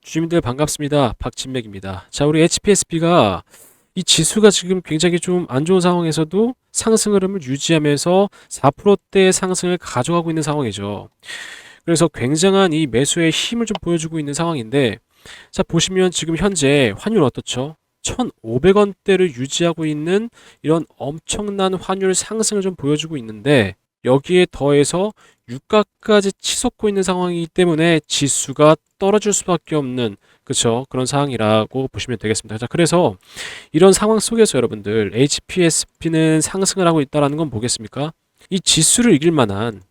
주주님들 반갑습니다. 박진맥입니다. 자, 우리 HPSP가 이 지수가 지금 굉장히 좀 안 좋은 상황에서도 상승 흐름을 유지하면서 4%대의 상승을 가져가고 있는 상황이죠. 그래서 굉장한 이 매수의 힘을 좀 보여주고 있는 상황인데, 자, 보시면 지금 현재 환율 어떻죠? 1,500원대를 유지하고 있는 이런 엄청난 환율 상승을 좀 보여주고 있는데, 여기에 더해서 유가까지 치솟고 있는 상황이기 때문에 지수가 떨어질 수밖에 없는, 그쵸, 그런 상황이라고 보시면 되겠습니다. 자, 그래서 이런 상황 속에서 여러분들 HPSP는 상승을 하고 있다는 건 뭐겠습니까? 이 지수를 이길 만한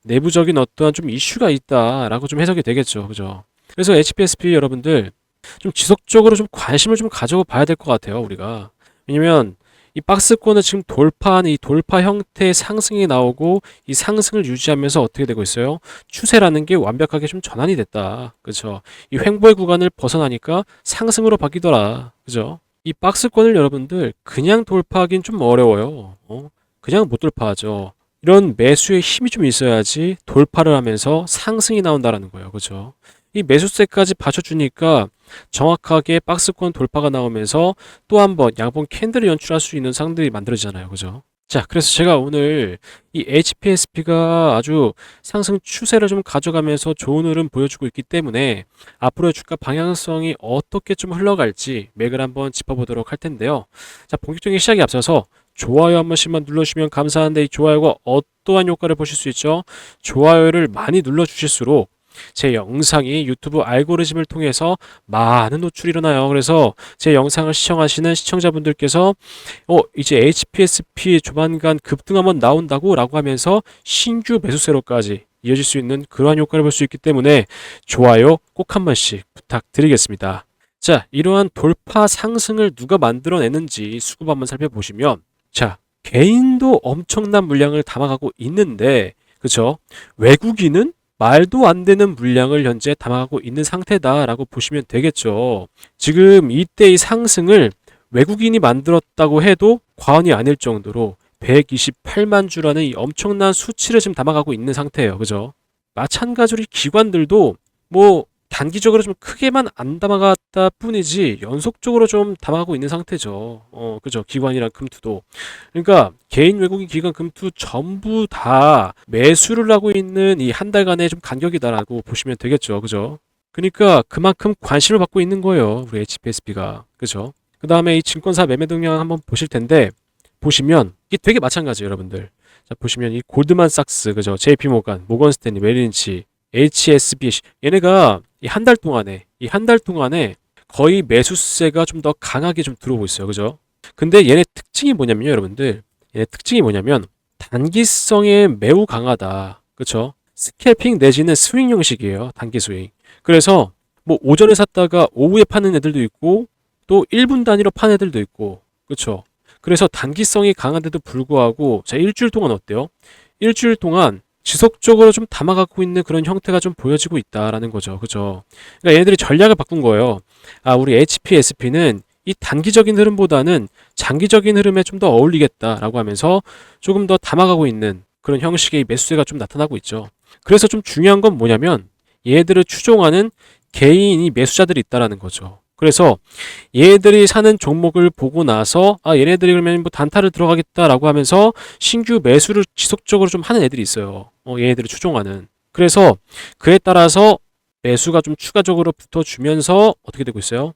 내부적인 어떠한 좀 이슈가 있다라고 좀 해석이 되겠죠. 그죠? 그래서 HPSP 여러분들 좀 지속적으로 좀 관심을 좀 가져 봐야 될 것 같아요, 우리가. 왜냐면 이 박스권을 지금 돌파한 이 돌파 형태의 상승이 나오고 이 상승을 유지하면서 어떻게 되고 있어요? 추세라는 게 완벽하게 좀 전환이 됐다. 그죠? 이 횡보의 구간을 벗어나니까 상승으로 바뀌더라. 그죠? 이 박스권을 여러분들 그냥 돌파하긴 좀 어려워요. 그냥 못 돌파하죠. 이런 매수의 힘이 좀 있어야지 돌파를 하면서 상승이 나온다라는 거예요. 그죠? 이 매수세까지 받쳐주니까 정확하게 박스권 돌파가 나오면서 또 한 번 양봉 캔들을 연출할 수 있는 상들이 만들어지잖아요. 그죠? 자, 그래서 제가 오늘 이 HPSP가 아주 상승 추세를 좀 가져가면서 좋은 흐름 보여주고 있기 때문에 앞으로의 주가 방향성이 어떻게 좀 흘러갈지 맥을 한번 짚어보도록 할 텐데요. 자, 본격적인 시작에 앞서서 좋아요 한 번씩만 눌러주시면 감사한데, 이 좋아요가 어떠한 효과를 보실 수 있죠? 좋아요를 많이 눌러주실수록 제 영상이 유튜브 알고리즘을 통해서 많은 노출이 일어나요. 그래서 제 영상을 시청하시는 시청자분들께서 이제 HPSP 조만간 급등 한번 나온다고 라고 하면서 신규 매수세로까지 이어질 수 있는 그러한 효과를 볼 수 있기 때문에 좋아요 꼭 한 번씩 부탁드리겠습니다. 자, 이러한 돌파 상승을 누가 만들어내는지 수급 한번 살펴보시면, 자, 개인도 엄청난 물량을 담아가고 있는데, 그쵸? 외국인은 말도 안 되는 물량을 현재 담아가고 있는 상태다라고 보시면 되겠죠. 지금 이때의 상승을 외국인이 만들었다고 해도 과언이 아닐 정도로 128만 주라는 이 엄청난 수치를 지금 담아가고 있는 상태예요. 그죠? 마찬가지로 이 기관들도 뭐 단기적으로 좀 크게만 안 담아갔다 뿐이지 연속적으로 좀 담아가고 있는 상태죠. 그죠? 기관이랑 금투도. 그러니까 개인, 외국인, 기관, 금투 전부 다 매수를 하고 있는 이 한 달간의 좀 간격이다라고 보시면 되겠죠. 그죠? 그러니까 그만큼 관심을 받고 있는 거예요, 우리 HPSP가. 그죠? 그 다음에 이 증권사 매매 동향 한번 보실 텐데, 보시면 이게 되게 마찬가지예요, 여러분들. 자, 보시면 이 골드만삭스, 그죠? JP모간, 모건스탠리, 메릴린치, HSBC, 얘네가 이 한 달 동안에 거의 매수세가 좀 더 강하게 좀 들어오고 있어요. 그죠? 근데 얘네 특징이 뭐냐면요, 여러분들. 얘네 특징이 뭐냐면 단기성에 매우 강하다. 그쵸? 스캘핑 내지는 스윙 형식이에요. 단기 스윙. 그래서 뭐 오전에 샀다가 오후에 파는 애들도 있고, 또 1분 단위로 파는 애들도 있고, 그쵸? 그래서 단기성이 강한데도 불구하고, 자, 일주일 동안 어때요? 일주일 동안 지속적으로 좀 담아갖고 있는 그런 형태가 좀 보여지고 있다라는 거죠. 그죠? 그러니까 얘네들이 전략을 바꾼 거예요. 아, 우리 HPSP는 이 단기적인 흐름보다는 장기적인 흐름에 좀 더 어울리겠다라고 하면서 조금 더 담아가고 있는 그런 형식의 매수세가 좀 나타나고 있죠. 그래서 좀 중요한 건 뭐냐면 얘들을 추종하는 개인이 매수자들이 있다라는 거죠. 그래서 얘들이 사는 종목을 보고 나서 얘네들이 그러면 뭐 단타를 들어가겠다라고 하면서 신규 매수를 지속적으로 좀 하는 애들이 있어요. 얘네들을 추종하는. 그래서 그에 따라서 매수가 좀 추가적으로 붙어주면서 어떻게 되고 있어요?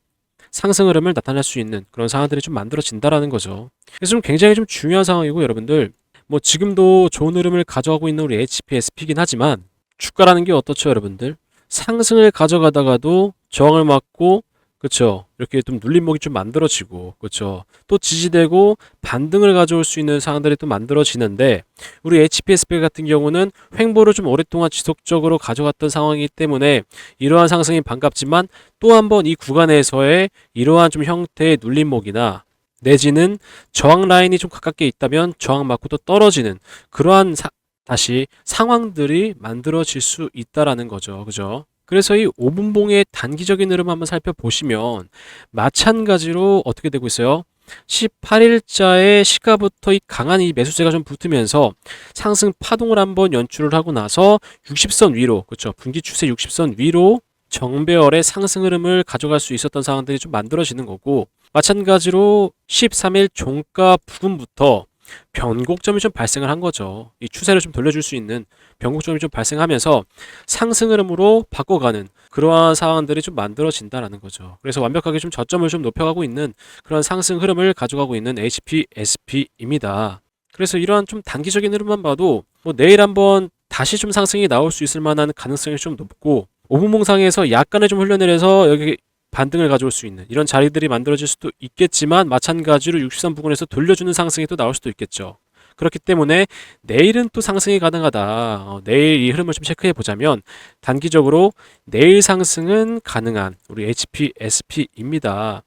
상승 흐름을 나타낼 수 있는 그런 상황들이 좀 만들어진다라는 거죠. 그래서 좀 굉장히 좀 중요한 상황이고, 여러분들 뭐 지금도 좋은 흐름을 가져가고 있는 우리 HPSP긴 하지만 주가라는 게 어떻죠, 여러분들? 상승을 가져가다가도 저항을 맞고, 그쵸, 이렇게 좀 눌림목이 좀 만들어지고, 그쵸, 또 지지되고 반등을 가져올 수 있는 상황들이 또 만들어지는데, 우리 HPSP 같은 경우는 횡보를 좀 오랫동안 지속적으로 가져갔던 상황이기 때문에 이러한 상승이 반갑지만, 또 한 번 이 구간에서의 이러한 좀 형태의 눌림목이나 내지는 저항 라인이 좀 가깝게 있다면 저항 맞고 또 떨어지는 그러한 다시 상황들이 만들어질 수 있다라는 거죠. 그죠? 그래서 이 5분봉의 단기적인 흐름 한번 살펴보시면 마찬가지로 어떻게 되고 있어요? 18일자의 시가부터 이 강한 이 매수세가 좀 붙으면서 상승 파동을 한번 연출을 하고 나서 60선 위로, 그렇죠? 분기 추세 60선 위로 정배열의 상승 흐름을 가져갈 수 있었던 상황들이 좀 만들어지는 거고, 마찬가지로 13일 종가 부근부터 변곡점이 좀 발생을 한 거죠. 이 추세를 좀 돌려줄 수 있는 변곡점이 좀 발생하면서 상승 흐름으로 바꿔가는 그러한 상황들이 좀 만들어진다라는 거죠. 그래서 완벽하게 좀 저점을 좀 높여가고 있는 그런 상승 흐름을 가져가고 있는 HPSP입니다. 그래서 이러한 좀 단기적인 흐름만 봐도 뭐 내일 한번 다시 좀 상승이 나올 수 있을 만한 가능성이 좀 높고, 5분 봉상에서 약간의 좀 흘려내려서 여기 반등을 가져올 수 있는 이런 자리들이 만들어질 수도 있겠지만, 마찬가지로 63 부근에서 돌려주는 상승이 또 나올 수도 있겠죠. 그렇기 때문에 내일은 또 상승이 가능하다. 내일 이 흐름을 좀 체크해 보자면 단기적으로 내일 상승은 가능한 우리 HPSP입니다.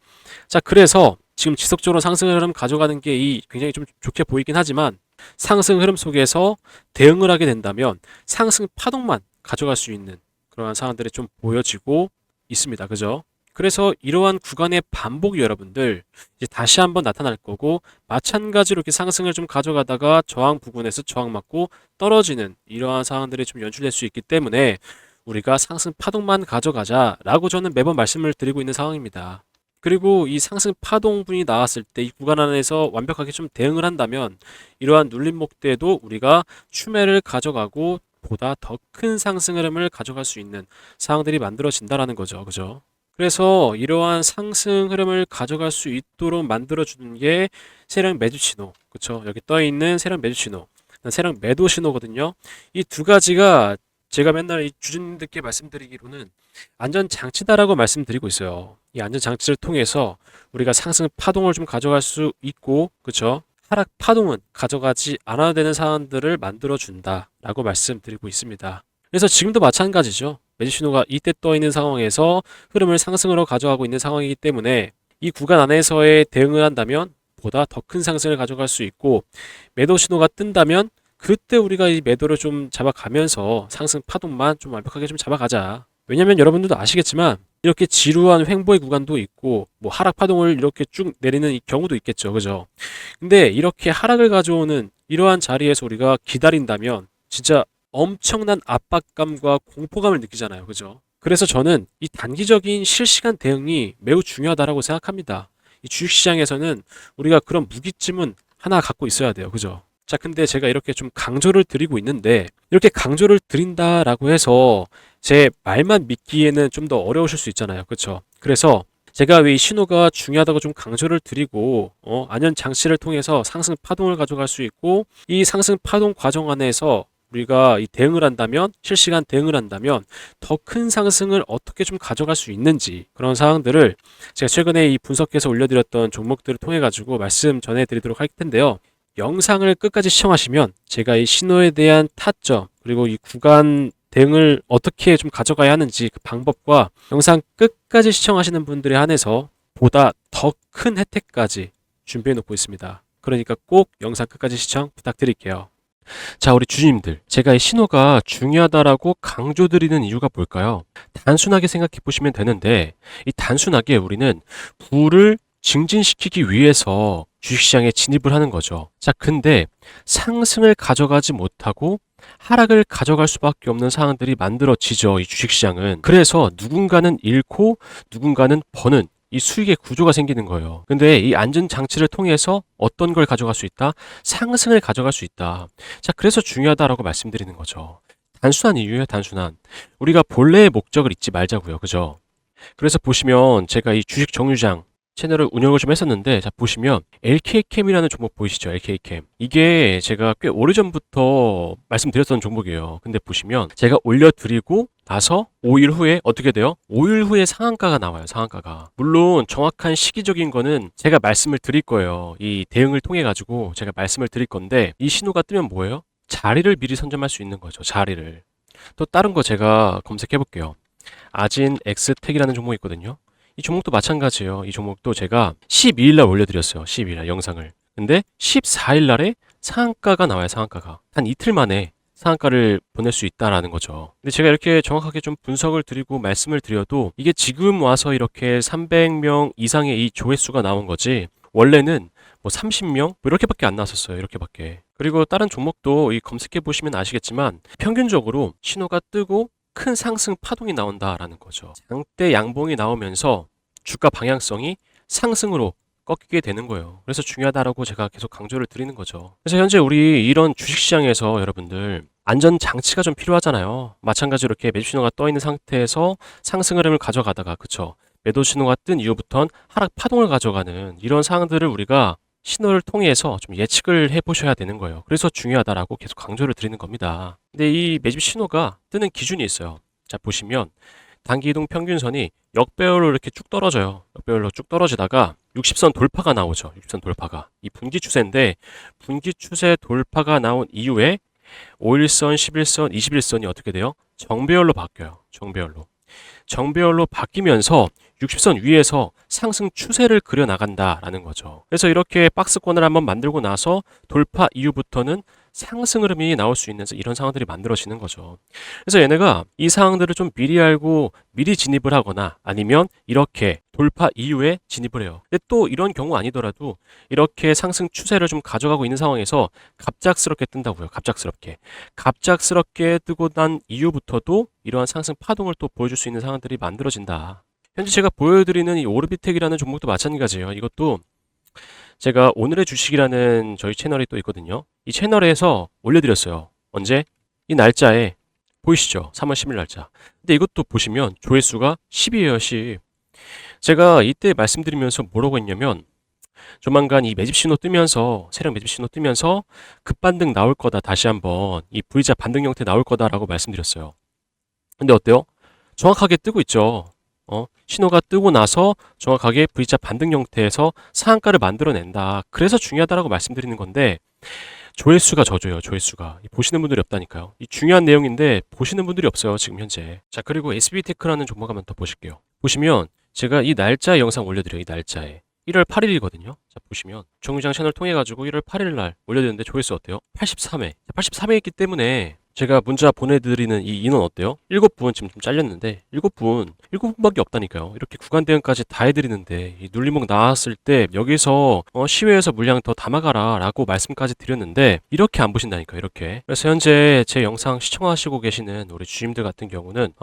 자, 그래서 지금 지속적으로 상승 흐름 가져가는 게 굉장히 좀 좋게 보이긴 하지만, 상승 흐름 속에서 대응을 하게 된다면 상승 파동만 가져갈 수 있는 그러한 상황들이 좀 보여지고 있습니다. 그죠? 그래서 이러한 구간의 반복이 여러분들 이제 다시 한번 나타날 거고, 마찬가지로 이렇게 상승을 좀 가져가다가 저항 부근에서 저항 맞고 떨어지는 이러한 상황들이 좀 연출될 수 있기 때문에 우리가 상승 파동만 가져가자라고 저는 매번 말씀을 드리고 있는 상황입니다. 그리고 이 상승 파동분이 나왔을 때 이 구간 안에서 완벽하게 좀 대응을 한다면 이러한 눌림목 때도 우리가 추매를 가져가고 보다 더 큰 상승 흐름을 가져갈 수 있는 상황들이 만들어진다라는 거죠. 그죠? 그래서 이러한 상승 흐름을 가져갈 수 있도록 만들어주는 게 세력 매수 신호. 그쵸? 여기 떠 있는 세력 매수 신호. 세력 매도 신호거든요. 이 두 가지가 제가 맨날 이 주주님들께 말씀드리기로는 안전장치다라고 말씀드리고 있어요. 이 안전장치를 통해서 우리가 상승 파동을 좀 가져갈 수 있고, 그쵸? 하락 파동은 가져가지 않아도 되는 상황들을 만들어준다라고 말씀드리고 있습니다. 그래서 지금도 마찬가지죠. 매수 신호가 이때 떠 있는 상황에서 흐름을 상승으로 가져가고 있는 상황이기 때문에 이 구간 안에서의 대응을 한다면 보다 더 큰 상승을 가져갈 수 있고, 매도 신호가 뜬다면 그때 우리가 이 매도를 좀 잡아가면서 상승 파동만 좀 완벽하게 좀 잡아가자. 왜냐면 여러분들도 아시겠지만 이렇게 지루한 횡보의 구간도 있고 뭐 하락 파동을 이렇게 쭉 내리는 이 경우도 있겠죠. 그죠? 근데 이렇게 하락을 가져오는 이러한 자리에서 우리가 기다린다면 진짜 엄청난 압박감과 공포감을 느끼잖아요. 그죠? 그래서 저는 이 단기적인 실시간 대응이 매우 중요하다고 생각합니다. 이 주식시장에서는 우리가 그런 무기쯤은 하나 갖고 있어야 돼요. 그죠? 자, 근데 제가 이렇게 좀 강조를 드리고 있는데, 이렇게 강조를 드린다라고 해서 제 말만 믿기에는 좀 더 어려우실 수 있잖아요. 그렇죠? 그래서 제가 왜 이 신호가 중요하다고 좀 강조를 드리고 안전 장치를 통해서 상승 파동을 가져갈 수 있고, 이 상승 파동 과정 안에서 우리가 이 대응을 한다면, 실시간 대응을 한다면 더 큰 상승을 어떻게 좀 가져갈 수 있는지, 그런 사항들을 제가 최근에 이 분석해서 올려드렸던 종목들을 통해 가지고 말씀 전해드리도록 할 텐데요. 영상을 끝까지 시청하시면 제가 이 신호에 대한 타점, 그리고 이 구간 대응을 어떻게 좀 가져가야 하는지 그 방법과 영상 끝까지 시청하시는 분들에 한해서 보다 더 큰 혜택까지 준비해 놓고 있습니다. 그러니까 꼭 영상 끝까지 시청 부탁드릴게요. 자, 우리 주주님들, 제가 이 신호가 중요하다라고 강조드리는 이유가 뭘까요? 단순하게 생각해 보시면 되는데, 이 단순하게 우리는 부를 증진시키기 위해서 주식시장에 진입을 하는 거죠. 자, 근데 상승을 가져가지 못하고 하락을 가져갈 수밖에 없는 상황들이 만들어지죠. 이 주식시장은. 그래서 누군가는 잃고 누군가는 버는 이 수익의 구조가 생기는 거예요. 근데 이 안전장치를 통해서 어떤 걸 가져갈 수 있다? 상승을 가져갈 수 있다. 자, 그래서 중요하다라고 말씀드리는 거죠. 단순한 이유예요, 단순한. 우리가 본래의 목적을 잊지 말자고요. 그죠? 그래서 보시면 제가 이 주식 정유장 채널을 운영을 좀 했었는데, 자, 보시면 LK캠이라는 종목 보이시죠? LK캠. 이게 제가 꽤 오래전부터 말씀드렸던 종목이에요. 근데 보시면 제가 올려드리고 나서 5일 후에 어떻게 돼요? 5일 후에 상한가가 나와요. 상한가가. 물론 정확한 시기적인 거는 제가 말씀을 드릴 거예요. 이 대응을 통해 가지고 제가 말씀을 드릴 건데, 이 신호가 뜨면 뭐예요? 자리를 미리 선점할 수 있는 거죠. 자리를. 또 다른 거 제가 검색해 볼게요. 아진 엑스텍이라는 종목이 있거든요. 이 종목도 마찬가지예요. 이 종목도 제가 12일 날 올려드렸어요. 12일 날 영상을. 근데 14일 날에 상한가가 나와요. 상한가가. 한 이틀 만에 상한가를 보낼 수 있다라는 거죠. 근데 제가 이렇게 정확하게 좀 분석을 드리고 말씀을 드려도 이게 지금 와서 이렇게 300명 이상의 이 조회수가 나온 거지, 원래는 뭐 30명 뭐 이렇게밖에 안 나왔었어요. 이렇게밖에. 그리고 다른 종목도 이 검색해 보시면 아시겠지만 평균적으로 신호가 뜨고 큰 상승 파동이 나온다라는 거죠. 장대 양봉이 나오면서 주가 방향성이 상승으로 꺾이게 되는 거예요. 그래서 중요하다라고 제가 계속 강조를 드리는 거죠. 그래서 현재 우리 이런 주식시장에서 여러분들 안전 장치가 좀 필요하잖아요. 마찬가지로 이렇게 매수 신호가 떠 있는 상태에서 상승 흐름을 가져가다가 그쵸? 매도 신호가 뜬 이후부터는 하락 파동을 가져가는 이런 상황들을 우리가 신호를 통해서 좀 예측을 해보셔야 되는 거예요. 그래서 중요하다라고 계속 강조를 드리는 겁니다. 근데 이 매집 신호가 뜨는 기준이 있어요. 자, 보시면 단기 이동 평균선이 역배열로 이렇게 쭉 떨어져요. 역배열로 쭉 떨어지다가 60선 돌파가 나오죠. 60선 돌파가. 이 분기 추세인데 분기 추세 돌파가 나온 이후에 5일선, 11선, 21선이 어떻게 돼요? 정배열로 바뀌어요. 정배열로. 정배열로 바뀌면서 60선 위에서 상승 추세를 그려나간다라는 거죠. 그래서 이렇게 박스권을 한번 만들고 나서 돌파 이후부터는 상승 흐름이 나올 수 있는 이런 상황들이 만들어지는 거죠. 그래서 얘네가 이 상황들을 좀 미리 알고 미리 진입을 하거나 아니면 이렇게 돌파 이후에 진입을 해요. 근데 또 이런 경우 아니더라도 이렇게 상승 추세를 좀 가져가고 있는 상황에서 갑작스럽게 뜬다고요. 갑작스럽게. 갑작스럽게 뜨고 난 이후부터도 이러한 상승 파동을 또 보여줄 수 있는 상황들이 만들어진다. 현재 제가 보여드리는 이 오르비텍이라는 종목도 마찬가지예요. 이것도 제가 오늘의 주식이라는 저희 채널이 또 있거든요. 이 채널에서 올려드렸어요. 언제? 이 날짜에 보이시죠? 3월 10일 날짜. 근데 이것도 보시면 조회수가 10이에요, 10. 제가 이때 말씀드리면서 뭐라고 했냐면 조만간 이 매집 신호 뜨면서 세력 매집 신호 뜨면서 급반등 나올 거다. 다시 한번 이 V자 반등 형태 나올 거다라고 말씀드렸어요. 근데 어때요? 정확하게 뜨고 있죠. 신호가 뜨고 나서 정확하게 V자 반등 형태에서 상한가를 만들어낸다. 그래서 중요하다라고 말씀드리는 건데 조회수가 져줘요. 조회수가. 보시는 분들이 없다니까요. 이 중요한 내용인데 보시는 분들이 없어요. 지금 현재. 자, 그리고 SB테크라는 종목 한번 더 보실게요. 보시면 제가 이 날짜 영상 올려드려요. 이 날짜에. 1월 8일이거든요. 자, 보시면 정유장 채널 통해 가지고 1월 8일 날 올려드렸는데 조회수 어때요? 83회. 83회 있기 때문에 제가 문자 보내드리는 이 인원 어때요? 7분 지금 좀 잘렸는데 7분밖에 없다니까요. 이렇게 구간 대응까지 다 해드리는데 이 눌림목 나왔을 때 여기서 시외에서 물량 더 담아가라 라고 말씀까지 드렸는데 이렇게 안 보신다니까요. 이렇게. 그래서 현재 제 영상 시청하시고 계시는 우리 주임들 같은 경우는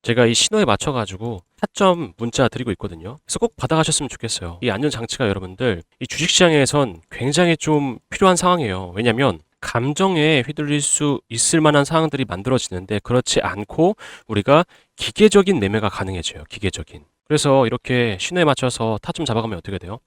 제가 이 신호에 맞춰가지고 타점 문자 드리고 있거든요. 그래서 꼭 받아가셨으면 좋겠어요. 이 안전장치가 여러분들 이 주식시장에선 굉장히 좀 필요한 상황이에요. 왜냐면 감정에 휘둘릴 수 있을 만한 상황들이 만들어지는데 그렇지 않고 우리가 기계적인 매매가 가능해져요. 기계적인. 그래서 이렇게 신호에 맞춰서 타점 잡아가면 어떻게 돼요?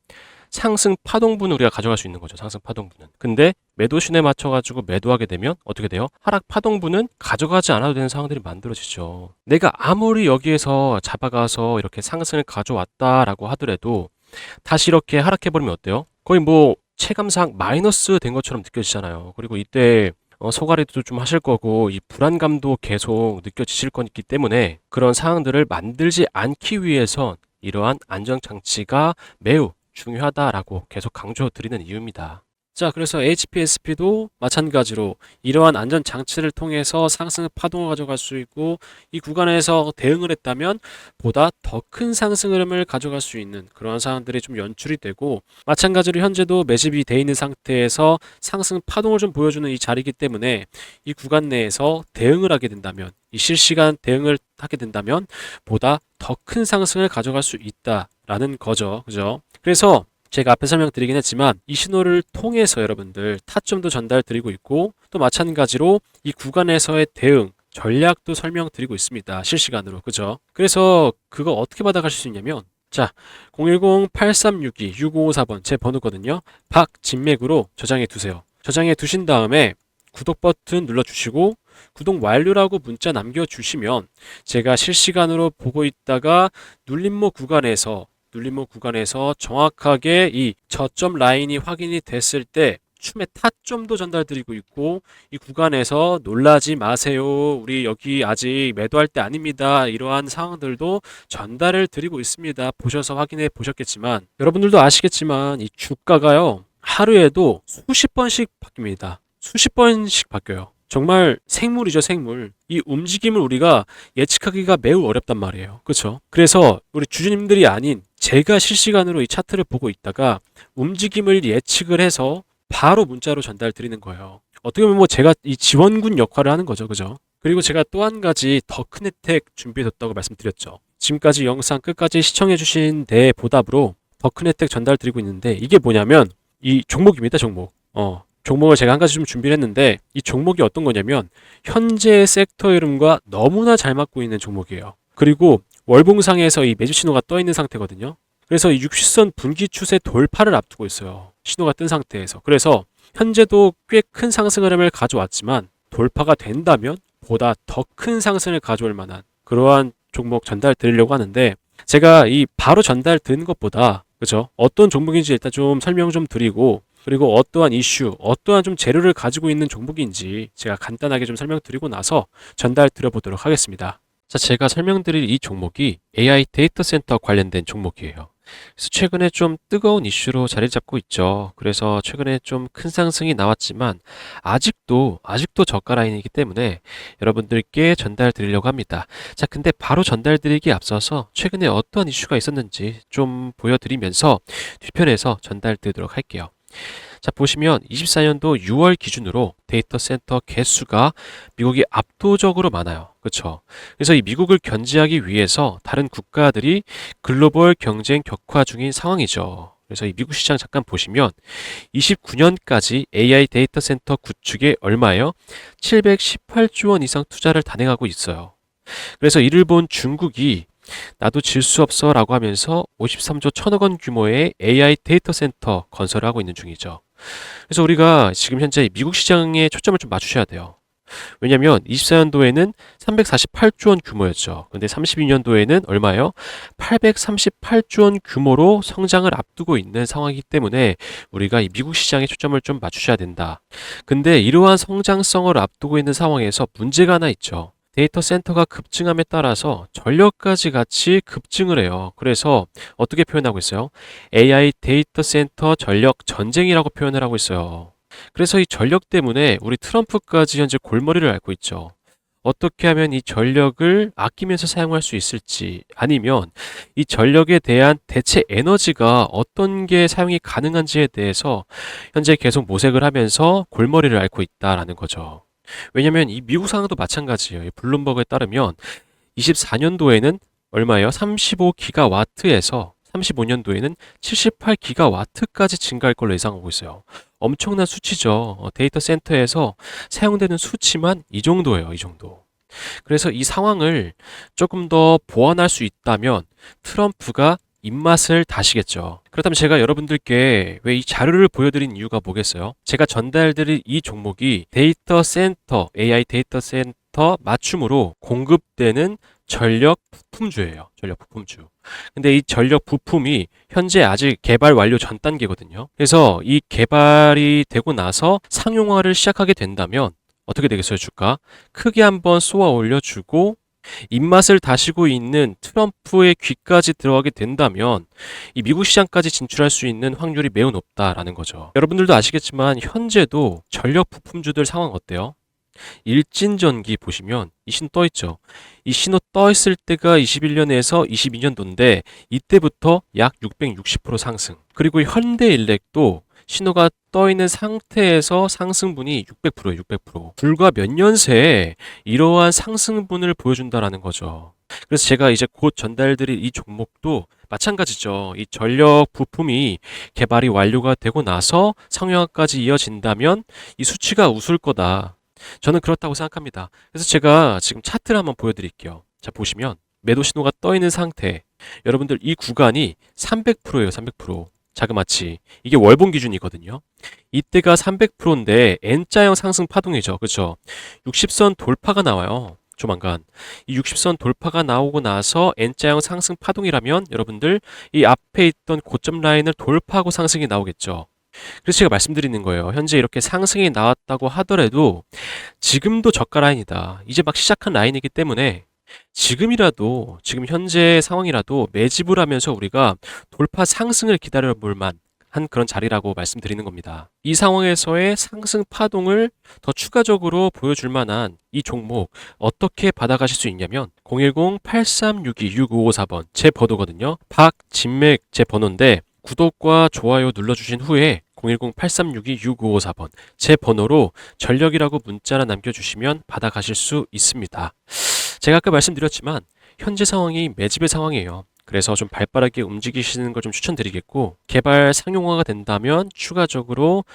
상승 파동분을 우리가 가져갈 수 있는 거죠. 상승 파동분은. 근데 매도 신호에 맞춰가지고 매도하게 되면 어떻게 돼요? 하락 파동분은 가져가지 않아도 되는 상황들이 만들어지죠. 내가 아무리 여기에서 잡아가서 이렇게 상승을 가져왔다라고 하더라도 다시 이렇게 하락해버리면 어때요? 거의 뭐 체감상 마이너스 된 것처럼 느껴지잖아요. 그리고 이때 소가리도 좀 하실 거고 이 불안감도 계속 느껴지실 거기 때문에 그런 상황들을 만들지 않기 위해선 이러한 안전장치가 매우 중요하다라고 계속 강조드리는 이유입니다. 자, 그래서 HPSP도 마찬가지로 이러한 안전장치를 통해서 상승 파동을 가져갈 수 있고 이 구간에서 대응을 했다면 보다 더 큰 상승 흐름을 가져갈 수 있는 그러한 상황들이 좀 연출이 되고 마찬가지로 현재도 매집이 돼 있는 상태에서 상승 파동을 좀 보여주는 이 자리이기 때문에 이 구간 내에서 대응을 하게 된다면 이 실시간 대응을 하게 된다면 보다 더 큰 상승을 가져갈 수 있다라는 거죠. 그죠? 그래서 제가 앞에 설명드리긴 했지만 이 신호를 통해서 여러분들 타점도 전달 드리고 있고 또 마찬가지로 이 구간에서의 대응 전략도 설명드리고 있습니다. 실시간으로. 그죠? 그래서 그거 어떻게 받아가실 수 있냐면 자, 010-8362-6554번 제 번호거든요. 박진맥으로 저장해 두세요. 저장해 두신 다음에 구독 버튼 눌러주시고 구독 완료라고 문자 남겨주시면 제가 실시간으로 보고 있다가 눌림목 구간에서 정확하게 이 저점 라인이 확인이 됐을 때 춤의 타점도 전달드리고 있고 이 구간에서 놀라지 마세요. 우리 여기 아직 매도할 때 아닙니다. 이러한 상황들도 전달을 드리고 있습니다. 보셔서 확인해 보셨겠지만 여러분들도 아시겠지만 이 주가가요. 하루에도 수십 번씩 바뀝니다. 수십 번씩 바뀌어요. 정말 생물이죠, 생물. 이 움직임을 우리가 예측하기가 매우 어렵단 말이에요. 그렇죠? 그래서 우리 주주님들이 아닌 제가 실시간으로 이 차트를 보고 있다가 움직임을 예측을 해서 바로 문자로 전달 드리는 거예요. 어떻게 보면 뭐 제가 이 지원군 역할을 하는 거죠. 그죠? 그리고 제가 또 한 가지 더 큰 혜택 준비해뒀다고 말씀드렸죠. 지금까지 영상 끝까지 시청해주신 데 보답으로 더 큰 혜택 전달드리고 있는데 이게 뭐냐면 이 종목입니다, 종목. 종목을 제가 한 가지 좀 준비를 했는데 이 종목이 어떤 거냐면 현재 섹터 이름과 너무나 잘 맞고 있는 종목이에요. 그리고 월봉상에서 이 매수 신호가 떠 있는 상태거든요. 그래서 이 60선 분기 추세 돌파를 앞두고 있어요. 신호가 뜬 상태에서. 그래서 현재도 꽤 큰 상승 흐름을 가져왔지만 돌파가 된다면 보다 더 큰 상승을 가져올 만한 그러한 종목 전달 드리려고 하는데 제가 이 바로 전달 드리는 것보다 그죠? 어떤 종목인지 일단 좀 설명 좀 드리고 그리고 어떠한 이슈, 어떠한 좀 재료를 가지고 있는 종목인지 제가 간단하게 좀 설명드리고 나서 전달 드려보도록 하겠습니다. 자, 제가 설명드릴 이 종목이 AI 데이터 센터 관련된 종목이에요. 그래서 최근에 좀 뜨거운 이슈로 자리 잡고 있죠. 그래서 최근에 좀 큰 상승이 나왔지만 아직도 저가 라인이기 때문에 여러분들께 전달 드리려고 합니다. 자, 근데 바로 전달 드리기에 앞서서 최근에 어떠한 이슈가 있었는지 좀 보여드리면서 뒤편에서 전달 드리도록 할게요. 자, 보시면 24년도 6월 기준으로 데이터 센터 개수가 미국이 압도적으로 많아요. 그렇죠? 그래서 이 미국을 견제하기 위해서 다른 국가들이 글로벌 경쟁 격화 중인 상황이죠. 그래서 이 미국 시장 잠깐 보시면 29년까지 AI 데이터 센터 구축에 얼마예요? 718조 원 이상 투자를 단행하고 있어요. 그래서 이를 본 중국이 나도 질 수 없어 라고 하면서 53조 1천억 원 규모의 AI 데이터 센터 건설을 하고 있는 중이죠. 그래서 우리가 지금 현재 미국 시장에 초점을 좀 맞추셔야 돼요. 왜냐면 24년도에는 348조 원 규모였죠. 근데 32년도에는 얼마예요? 838조 원 규모로 성장을 앞두고 있는 상황이기 때문에 우리가 이 미국 시장에 초점을 좀 맞추셔야 된다. 근데 이러한 성장성을 앞두고 있는 상황에서 문제가 하나 있죠. 데이터 센터가 급증함에 따라서 전력까지 같이 급증을 해요. 그래서 어떻게 표현하고 있어요? AI 데이터 센터 전력 전쟁이라고 표현을 하고 있어요. 그래서 이 전력 때문에 우리 트럼프까지 현재 골머리를 앓고 있죠. 어떻게 하면 이 전력을 아끼면서 사용할 수 있을지 아니면 이 전력에 대한 대체 에너지가 어떤 게 사용이 가능한지에 대해서 현재 계속 모색을 하면서 골머리를 앓고 있다라는 거죠. 왜냐면 이 미국 상황도 마찬가지예요. 이 블룸버그에 따르면 24년도에는 얼마예요? 35기가와트에서 35년도에는 78기가와트까지 증가할 걸로 예상하고 있어요. 엄청난 수치죠. 데이터 센터에서 사용되는 수치만 이 정도예요. 이 정도. 그래서 이 상황을 조금 더 보완할 수 있다면 트럼프가 입맛을 다시겠죠. 그렇다면 제가 여러분들께 왜 이 자료를 보여드린 이유가 뭐겠어요? 제가 전달드릴 이 종목이 데이터 센터, AI 데이터 센터 맞춤으로 공급되는 전력 부품주예요. 전력 부품주. 근데 이 전력 부품이 현재 아직 개발 완료 전 단계거든요. 그래서 이 개발이 되고 나서 상용화를 시작하게 된다면 어떻게 되겠어요, 주가? 크게 한번 쏘아 올려주고 입맛을 다시고 있는 트럼프의 귀까지 들어가게 된다면 이 미국 시장까지 진출할 수 있는 확률이 매우 높다라는 거죠. 여러분들도 아시겠지만 현재도 전력 부품주들 상황 어때요? 일진전기 보시면 이 신호 떠 있죠. 이 신호 떠 있을 때가 21년에서 22년도인데 이때부터 약 660% 상승. 그리고 현대일렉도 신호가 떠 있는 상태에서 상승분이 600%예요, 600%. 불과 몇 년 새에 이러한 상승분을 보여준다라는 거죠. 그래서 제가 이제 곧 전달드릴 이 종목도 마찬가지죠. 이 전력 부품이 개발이 완료가 되고 나서 상용화까지 이어진다면 이 수치가 웃을 거다. 저는 그렇다고 생각합니다. 그래서 제가 지금 차트를 한번 보여드릴게요. 자, 보시면 매도 신호가 떠 있는 상태. 여러분들 이 구간이 300%예요, 300%. 자그마치. 이게 월봉 기준이거든요. 이때가 300%인데 N자형 상승 파동이죠. 그렇죠? 60선 돌파가 나와요. 조만간. 이 60선 돌파가 나오고 나서 N자형 상승 파동이라면 여러분들 이 앞에 있던 고점 라인을 돌파하고 상승이 나오겠죠. 그래서 제가 말씀드리는 거예요. 현재 이렇게 상승이 나왔다고 하더라도 지금도 저가 라인이다. 이제 막 시작한 라인이기 때문에 지금이라도 지금 현재 상황이라도 매집을 하면서 우리가 돌파 상승을 기다려 볼 만한 그런 자리라고 말씀드리는 겁니다. 이 상황에서의 상승 파동을 더 추가적으로 보여줄 만한 이 종목 어떻게 받아가실 수 있냐면 010-8362-6554번 제 번호거든요. 박진맥 제 번호인데 구독과 좋아요 눌러주신 후에 010-8362-6554번 제 번호로 전력이라고 문자나 남겨주시면 받아가실 수 있습니다. 제가 아까 말씀드렸지만 현재 상황이 매집의 상황이에요. 그래서 좀 발빠르게 움직이시는 걸 좀 추천드리겠고, 개발 상용화가 된다면 추가적으로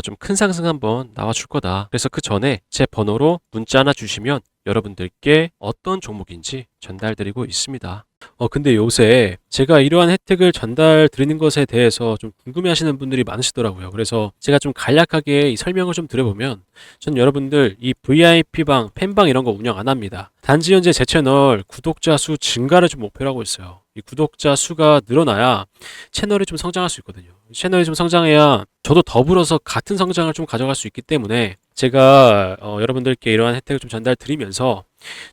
좀 큰 상승 한번 나와줄 거다. 그래서 그 전에 제 번호로 문자 하나 주시면 여러분들께 어떤 종목인지 전달드리고 있습니다. 근데 요새 제가 이러한 혜택을 전달 드리는 것에 대해서 좀 궁금해 하시는 분들이 많으시더라고요. 그래서 제가 좀 간략하게 이 설명을 좀 드려보면, 전 여러분들 이 VIP방, 팬방 이런 거 운영 안 합니다. 단지 현재 제 채널 구독자 수 증가를 좀 목표로 하고 있어요. 이 구독자 수가 늘어나야 채널이 좀 성장할 수 있거든요. 채널이 좀 성장해야 저도 더불어서 같은 성장을 좀 가져갈 수 있기 때문에 제가 여러분들께 이러한 혜택을 좀 전달 드리면서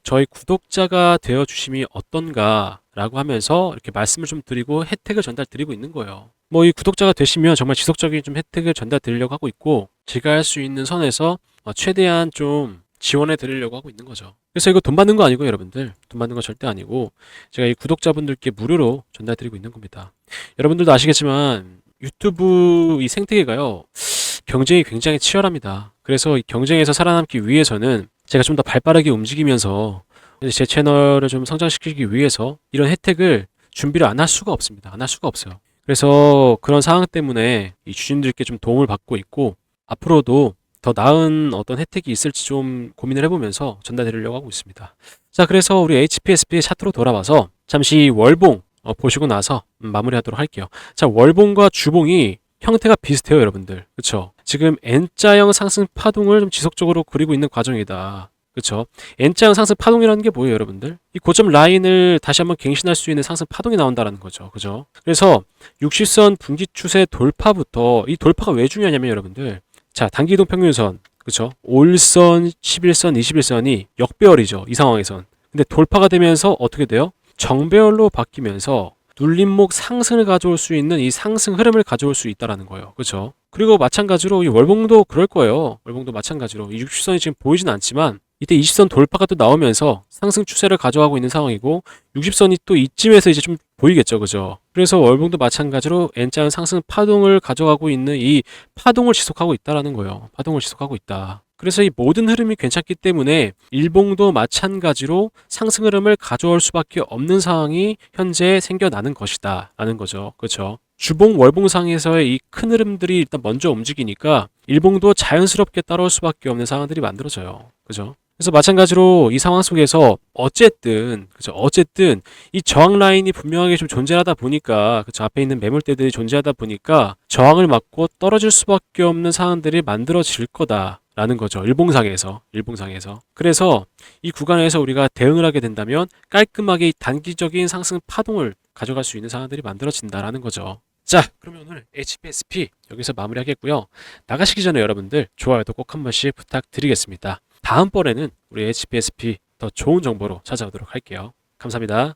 저희 구독자가 되어 주심이 어떤가 라고 하면서 이렇게 말씀을 좀 드리고 혜택을 전달 드리고 있는 거예요. 뭐 이 구독자가 되시면 정말 지속적인 좀 혜택을 전달 드리려고 하고 있고, 제가 할 수 있는 선에서 최대한 좀 지원해 드리려고 하고 있는 거죠. 그래서 이거 돈 받는 거 아니고 여러분들, 돈 받는 거 절대 아니고 제가 이 구독자분들께 무료로 전달 드리고 있는 겁니다. 여러분들도 아시겠지만 유튜브 이 생태계가요, 경쟁이 굉장히 치열합니다. 그래서 이 경쟁에서 살아남기 위해서는 제가 좀 더 발빠르게 움직이면서 제 채널을 좀 성장시키기 위해서 이런 혜택을 준비를 안 할 수가 없습니다. 안 할 수가 없어요. 그래서 그런 상황 때문에 이 주주님들께 좀 도움을 받고 있고, 앞으로도 더 나은 어떤 혜택이 있을지 좀 고민을 해보면서 전달드리려고 하고 있습니다. 자, 그래서 우리 HPSP 차트로 돌아와서 잠시 월봉 보시고 나서 마무리하도록 할게요. 자, 월봉과 주봉이 형태가 비슷해요, 여러분들. 그쵸? 지금 N자형 상승 파동을 좀 지속적으로 그리고 있는 과정이다. 그쵸? N자형 상승 파동이라는 게 뭐예요, 여러분들? 이 고점 라인을 다시 한번 갱신할 수 있는 상승 파동이 나온다는 거죠. 그죠? 그래서 60선 분기 추세 돌파부터, 이 돌파가 왜 중요하냐면 여러분들, 자, 단기 이동 평균선, 그쵸? 5일선, 11선, 21선이 역배열이죠. 이 상황에선. 근데 돌파가 되면서 어떻게 돼요? 정배열로 바뀌면서 눌림목 상승을 가져올 수 있는 이 상승 흐름을 가져올 수 있다라는 거예요. 그렇죠? 그리고 마찬가지로 이 월봉도 그럴 거예요. 월봉도 마찬가지로 이 60선이 지금 보이진 않지만 이때 20선 돌파가 또 나오면서 상승 추세를 가져가고 있는 상황이고, 60선이 또 이쯤에서 이제 좀 보이겠죠. 그죠? 그래서 월봉도 마찬가지로 N자형 상승 파동을 가져가고 있는 이 파동을 지속하고 있다라는 거예요. 파동을 지속하고 있다. 그래서 이 모든 흐름이 괜찮기 때문에 일봉도 마찬가지로 상승 흐름을 가져올 수밖에 없는 상황이 현재 생겨나는 것이다 라는 거죠. 그렇죠? 주봉 월봉상에서의 이 큰 흐름들이 일단 먼저 움직이니까 일봉도 자연스럽게 따라올 수밖에 없는 상황들이 만들어져요. 그죠? 그래서 마찬가지로 이 상황 속에서 어쨌든 그죠? 어쨌든 이 저항 라인이 분명하게 좀 존재하다 보니까, 그죠? 앞에 있는 매물대들이 존재하다 보니까 저항을 맞고 떨어질 수밖에 없는 상황들이 만들어질 거다 라는 거죠. 일봉상에서. 그래서 이 구간에서 우리가 대응을 하게 된다면 깔끔하게 이 단기적인 상승 파동을 가져갈 수 있는 상황들이 만들어진다라는 거죠. 자, 그러면 오늘 HPSP 여기서 마무리하겠고요. 나가시기 전에 여러분들 좋아요도 꼭 한 번씩 부탁드리겠습니다. 다음번에는 우리 HPSP 더 좋은 정보로 찾아오도록 할게요. 감사합니다.